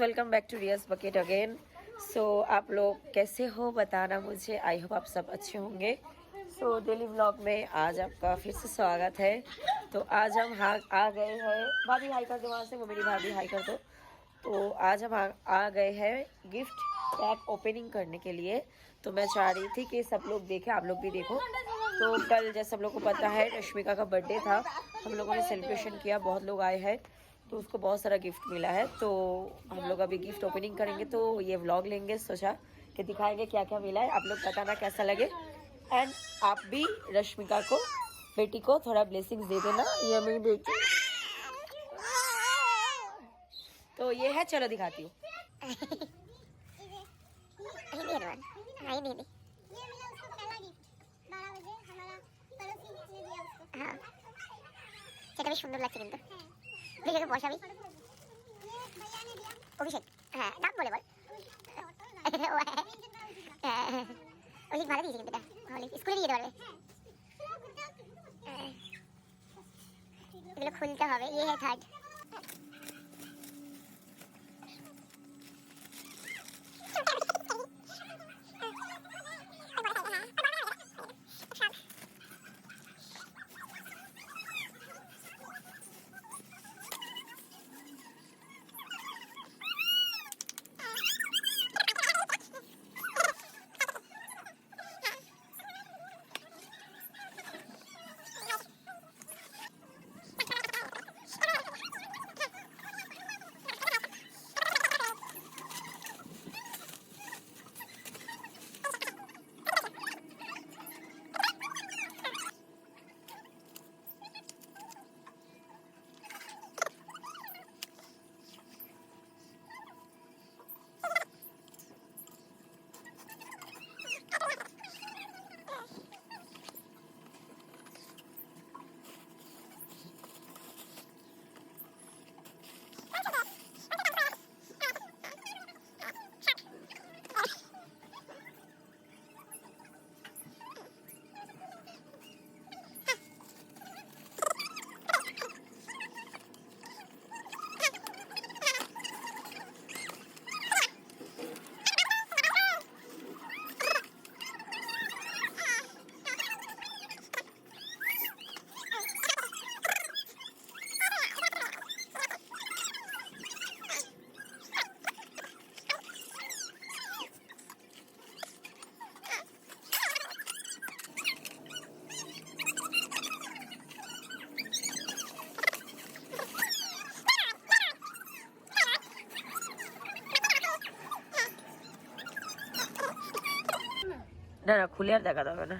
Welcome back to Riyaz bucket again. So आप लोग कैसे हो बताना मुझे। आई होप आप सब अच्छे होंगे। सो डेली व्लॉग में आज आपका फिर से स्वागत है। तो आज हम आ गए हैं। भाभी हाई कर दो वहाँ से, वो मेरी भाभी हाई कर दो। तो आज हम आ गए हैं गिफ्ट पैक ओपनिंग करने के लिए। तो मैं चाह रही थी कि सब लोग देखें, आप लोग भी देखो। तो कल जैसे सब लोग को पता है रश्मिका का बर्थडे था, हम लोगों ने सेलिब्रेशन किया, बहुत लोग आए हैं तो उसको बहुत सारा गिफ्ट मिला है। तो हम लोग अभी गिफ्ट ओपनिंग करेंगे, तो ये व्लॉग लेंगे, सोचा कि दिखाएंगे क्या क्या मिला है। आप लोग बताना कैसा लगे। एंड आप भी रश्मिका को, बेटी को थोड़ा ब्लेसिंग्स दे देना। ये मेरी बेटी, तो ये है, चलो दिखाती हूँ। সেটা বেশ সুন্দর লাগছে কিন্তু দেখে বসাবি অভিষেক। হ্যাঁ নাম বলে বল। অভিষেক ভালো দিয়েছে কিন্তু এটা স্কুলে দিয়ে যেতে পারবে। এগুলো খুলতে হবে। ये है थर्ड। না না, খুলে আর দেখা যাবে না।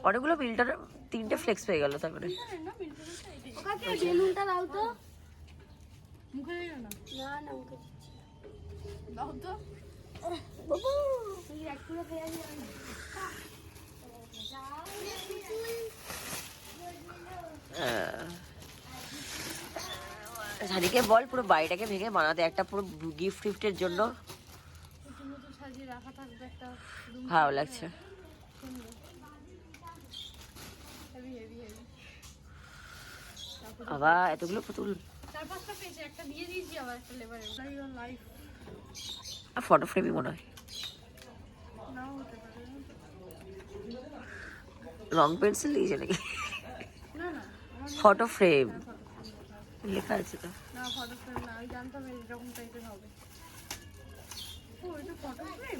অনেকগুলো মিল্টন, 3টে ফ্লেক্স হয়ে গেল। তারপরে বেলুনটা দাও তো। মুখে না না না মুখে দাও তো বাবু। এই এক পুরো খেয়ে যাবে। সানিকে বল পুরো বাড়িটাকে ভেঙে বানাতে একটা পুরো গিফট ফিফটের জন্য। ভালো লাগছে। আবার এতগুলো পুতুল, ফটো ফ্রেমই মনে হয়। রং পেন্সিল দিয়েছে নাকি? ফটো ফ্রেম লেখা আছে তো। না ফটো ফ্রেম না, আমি জানতাম এরকম টাইপের হবে। ও এটা ফটো ফ্রেম?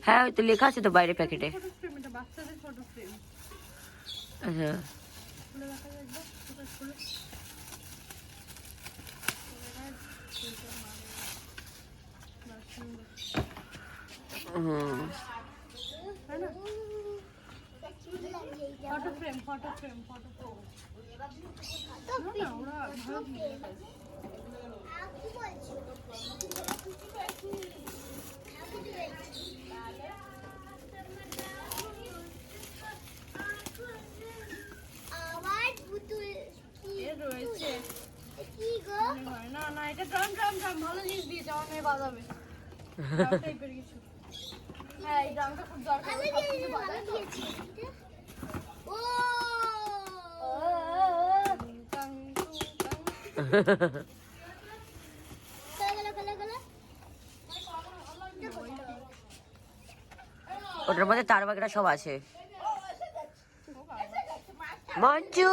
হ্যাঁ ওই তো লেখা আছে তো বাইরে প্যাকেটে। ফটো ফ্রেম, এটা বাচ্চাদের ফটো ফ্রেম। আচ্ছা খুলে দেখা যায় একবার, এটা খুলে। Photo frame photo frame photo frame. ওরা ভালো দিয়ে রয়েছে। না না এটা ড্রাম ড্রাম ড্রাম ভালো জিনিস দিয়েছে, আমার মেয়ে বাজাবে টাইপের কিছু। হ্যাঁ এই ড্রামটা খুব দরকার। ওটার মধ্যে তার বাগেরা সব আছে। মঞ্জু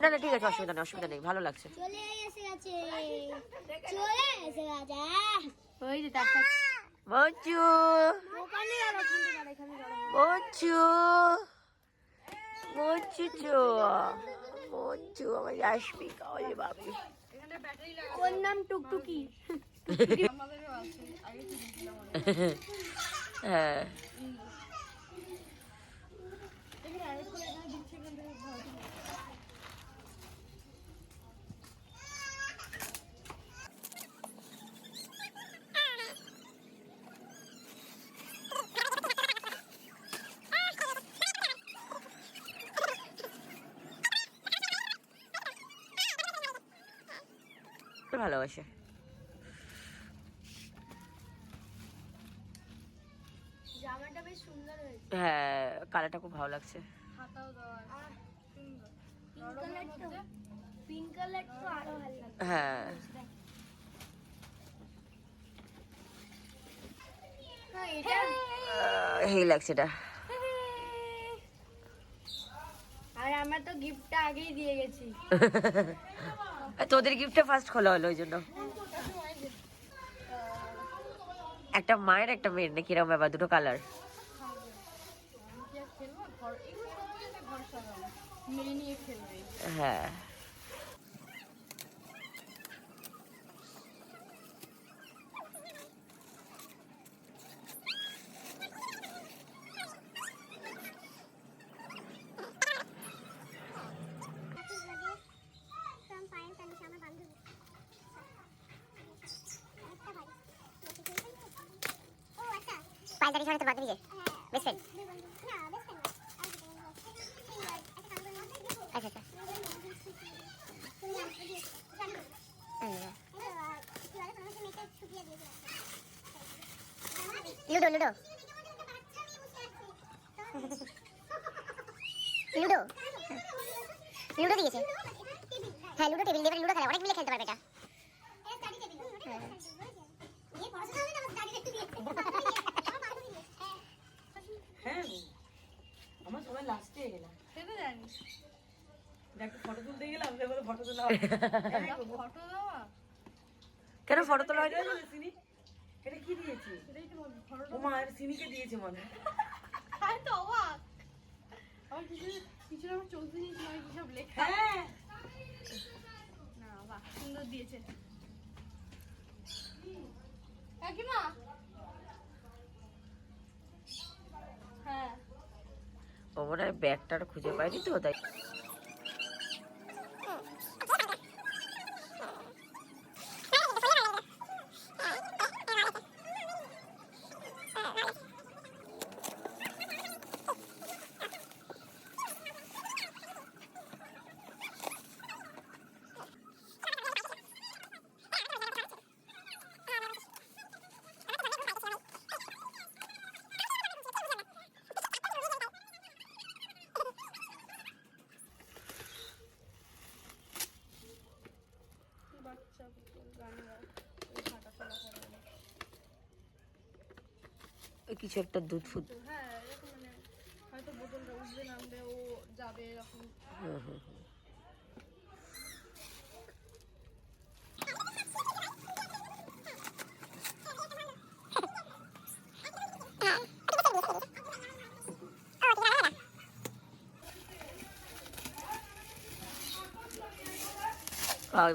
না না ঠিক আছে, অসুবিধা নেই, অসুবিধা নেই, ভালো লাগছে। মঞ্জু মঞ্জু মঞ্জু চো মঞ্জু আমার রাশমিকা, ওরে বাবি। ওর নাম টুকটুকি। হ্যাঁ ভালোবাসে। জামাটা বেশ সুন্দর হয়েছে। হ্যাঁ কালারটা খুব ভালো লাগছে। হাতাও দেওয়া আছে সুন্দর। পিঙ্ক কালার তো আরো ভালো লাগছে। হ্যাঁ এটা হেই লাগছে এটা। আর আমরা তো গিফটটা আগেই দিয়ে গেছি। তোদের গিফটটা ফার্স্ট খোলা হলো ওই জন্য। একটা মায়ের একটা মেয়ের নাকি এরকম ব্যাপার, দুটো কালার। হ্যাঁ পায়দারি সঙ্গে তো বাদ দিয়ে বেস্ট ফ্রেন্ড। আচ্ছা আচ্ছা লুডো লুডো লুডো লুডো দিয়েছে। হ্যাঁ লুডো টেবিল দিয়ে লুডো খেলা অনেক মিলে খেলতে পারবে এটা। হ্যাঁ আমার সবাই লাস্টে গেলাম, সেটা জানি। দেখো ফটো তুলতে গেলাম, বলে ফটো তোলা ফটো দেওয়া কেন ফটো তোলা হয় না? সিনি এটা কি দিয়েছে? সেটাই তো ফটো। ও মা এর সিনিকে দিয়েছে মনে হয়। আমি তো অবাক। আমার কিছু কিছু আমার 14 ইঞ্চ নয় কি সব লেখা। হ্যাঁ না বাহ সুন্দর দিয়েছে। কাকিমা হ্যাঁ ও মনে হয় ব্যাগটা খুঁজে পাইনি তো তাই। বাচ্চা গান গায় হাঁটা চলা করে। ওই কিছু একটা দুধ ফুট। হ্যাঁ এরকম মানে হয়তো বোতলটা উঠবে নামবে ও যাবে এরকম।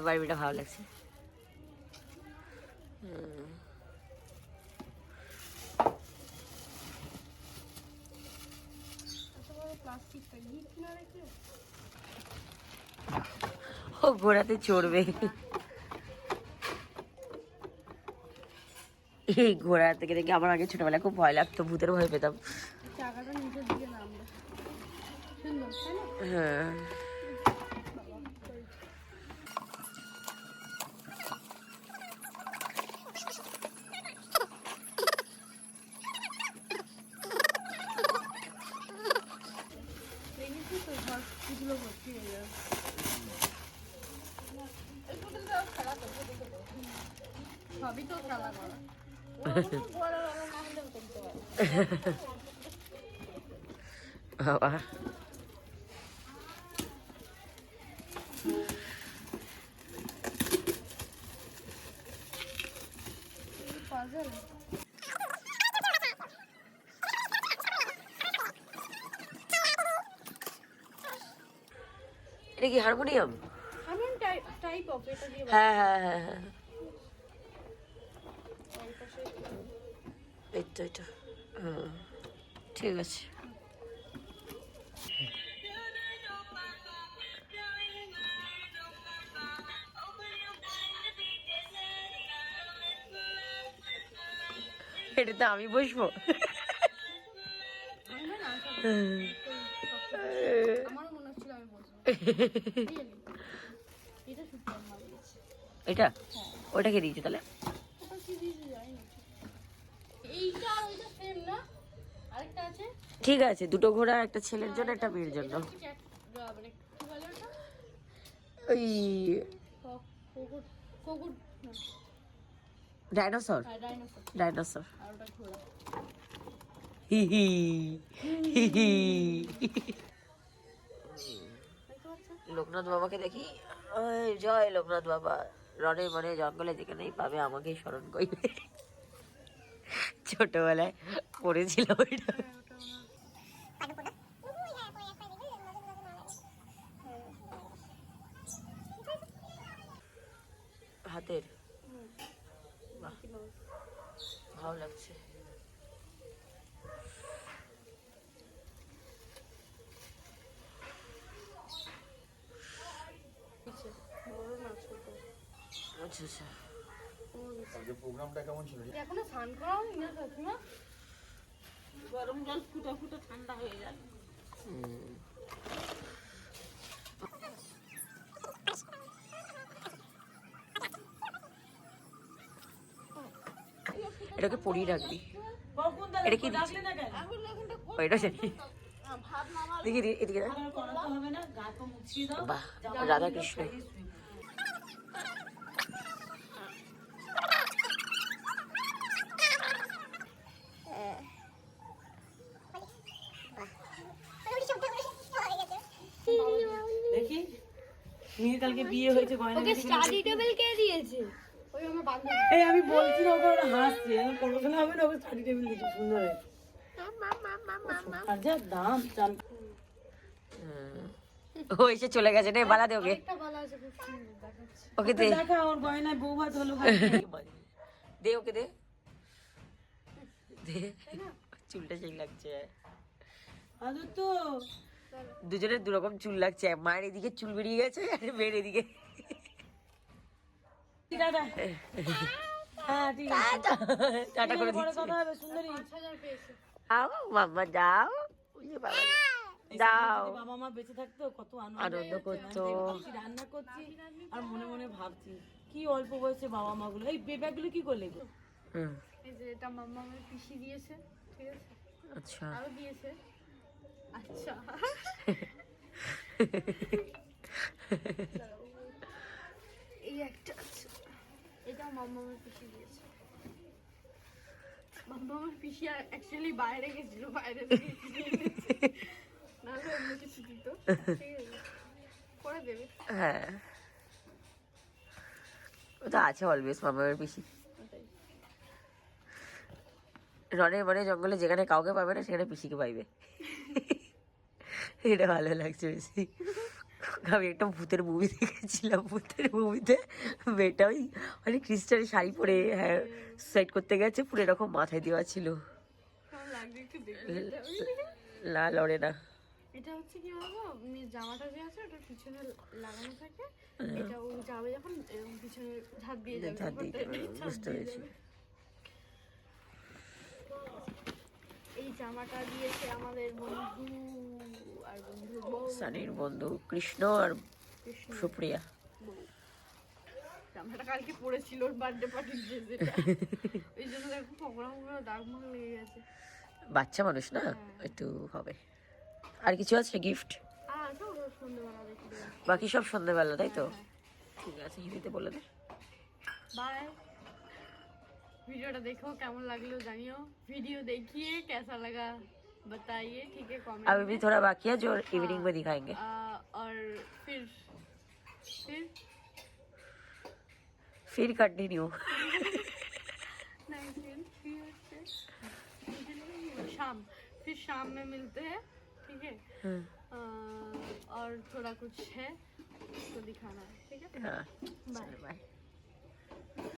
বারবিটা ভালো লাগছে। প্লাস্টিকটা গিফট না রেখে ও ঘোড়াতে চড়বে। এই ঘোড়া থেকে দেখে আমার আগে ছোটবেলায় খুব ভয় লাগতো, ভূতের ভয় পেতাম। চাকাটা নিচের দিকে নামবে সুন্দর তাই না? হ্যাঁ দেখেছি তো ঘর এগুলো ভর্তি হয়ে যাবে। সবই তো খেলা করা। বড় বাবা না হলেও করতে পারে। বাবা পাজল এটা কি হারমোনিয়াম? আমি টাইপ অফ এটা দিয়ে হ্যাঁ হ্যাঁ হ্যাঁ হ্যাঁ এইটা এটা ঠিক আছে। এটাতে আমি বসবো? আমারও মনে হচ্ছিল আমি বলবো এটা সত্যি আমার দিয়েছে। এটা ওইটাকে দিয়েছি তাহলে। ওটা কি দিয়েছে জানি না। এইটা আর ওইটা সেম না? আরেকটা আছে ঠিক আছে, দুটো ঘোড়া, একটা ছেলের জন্য একটা মেয়ের জন্য। মানে কি বলে ওটা? ওই কুকুর কুকুর না ডাইনোসর, ডাইনোসর ডাইনোসর। আর ওটা ঘোড়া। হি হি হি হি। দেখতে পাচ্ছ? লোকনাথ বাবাকে দেখি, ওই জয় লোকনাথ বাবা। রনে মনে জঙ্গলে যেখানেই পাবে আমাকেই স্মরণ করবে। ছোটবেলায় পড়েছিল ওইটা। হাতের বাহ, ভালো লাগছে। পিছে বড় না ছোট। আচ্ছা আচ্ছা। আজকে প্রোগ্রামটা কেমন ছিল? এখনো স্নান করা হয়নি না কাকিমা? গরম জল ফুটা ফুটা ঠান্ডা হয়ে যায়। এটাকে পরিয়ে রাখবি। এটা কি দিচ্ছি? ওইটা জানি। দেখি এদিকে দেখ। বাহ, রাধা কৃষ্ণ। দেখি মেয়ের কালকে বিয়ে হয়েছে, গয়না ওকে স্টাডি টেবিল কে দিয়েছে? ওই আমার বান্ধবী। এই আমি বলছি না, ওকে ওরা হাসছে, আমার পড়াশোনা হবে না, ওকে স্টাডি টেবিল দিচ্ছে, সুন্দর হয়েছে। আর যা দাম চাল। ও এসে চলে গেছে, নে বালা দে ওকে। একটা বালা আছে খুব সুন্দর দেখাচ্ছে। ওকে দে, দেখা ওর গয়নায় বউ ভাত হলো। দে ওকে দে দে। চুলটা সেই লাগছে, আদর তো দুজনের দুরকম চুল লাগছে। মায়ের এদিকে চুল বেরিয়ে গেছে আর মেয়ের এদিকে। দাদা হ্যাঁ ঠিক আছে, টাটা করে পরে দিচ্ছি। কথা হবে সুন্দরী। 5000 পেয়েছে। যাও মাম্মা যাও, ওরে বাবা, যাও। যদি বাবা মা বেঁচে থাকতো কত আনন্দ করতো। ভাবছি, রান্না করছি আর মনে মনে ভাবছি কি অল্প বয়সে বাবা মা গুলো। এই বেবাগুলো কি করলে গো? হুম, এই যে এটা মাম্মা আমার পিসি দিয়েছে, ঠিক আছে? আচ্ছা। আরো দিয়েছে। আচ্ছা এই একটা আছে, এটা মাম্মা আমার পিসি দিয়েছে। মাম্মা আমার পিসি অ্যাকচুয়ালি বাইরে গেছিল, বাইরে থেকে কিনে এনেছে। নাহলে অন্য কিছু দিত, ঠিক আছে? করে দেবে। হ্যাঁ, ওটা আছে অলওয়েজ মামার পিসি। ওটাই। রনের মনে জঙ্গলে যেখানে কাউকে পাবে না সেখানে পিসিকে পাইবে। এটা ভালো লাগছে বেশি। আমি একটা ভূতের মুভি দেখেছিলাম, ভূতের মুভিতে মেয়েটা ওই অনেক খ্রিস্টানের শাড়ি পরে হ্যাঁ সুইসাইড করতে গেছে, পুরো এরকম মাথায় দেওয়া ছিল। কেমন লাগবে একটু দেখলে এটা? না লড়ে না। এটা হচ্ছে কি বলবো, জামাটা যে আছে ওটা পিছনে লাগানো থাকে, এটা ও যাবে যখন এরকম পিছনে ঝাঁপ দিয়ে যাবে, ঝাঁপ দিয়ে যাবে, ঝাঁপ বুঝতে দিয়ে পেরেছি। যাবে। এই জামাটা দিয়েছে আমাদের বন্ধু আর বন্ধু বউ, সানির বন্ধু কৃষ্ণ আর কৃষ্ণ সুপ্রিয়া। বউ। জামাটা কালকে পরেছিল ওর বার্থডে পার্টির ড্রেসটা, ওই জন্য দেখো ফোকরা ফোকরা দাগ মাগ লেগে গেছে। বাচ্চা মানুষ না, একটু হবে। আর কিছু আছে গিফট? আর আছে ওটা সন্ধ্যেবেলা দেখে দেবে। বাকি সব সন্ধ্যেবেলা, তাই তো? ঠিক আছে, হিন্দিতে বলে দে। বাই। वीडियोটা देखो কেমন লাগলো জানিও, वीडियो देखिए कैसा लगा बताइए, ठीक है कमेंट अभी भी थोड़ा बाकी है जो इवनिंग में दिखाएंगे। और फिर कंटिन्यू। नहीं फिर शाम में मिलते हैं, ठीक है। और थोड़ा कुछ है उसको दिखाना है, ठीक है। हाँ बाय। बाय।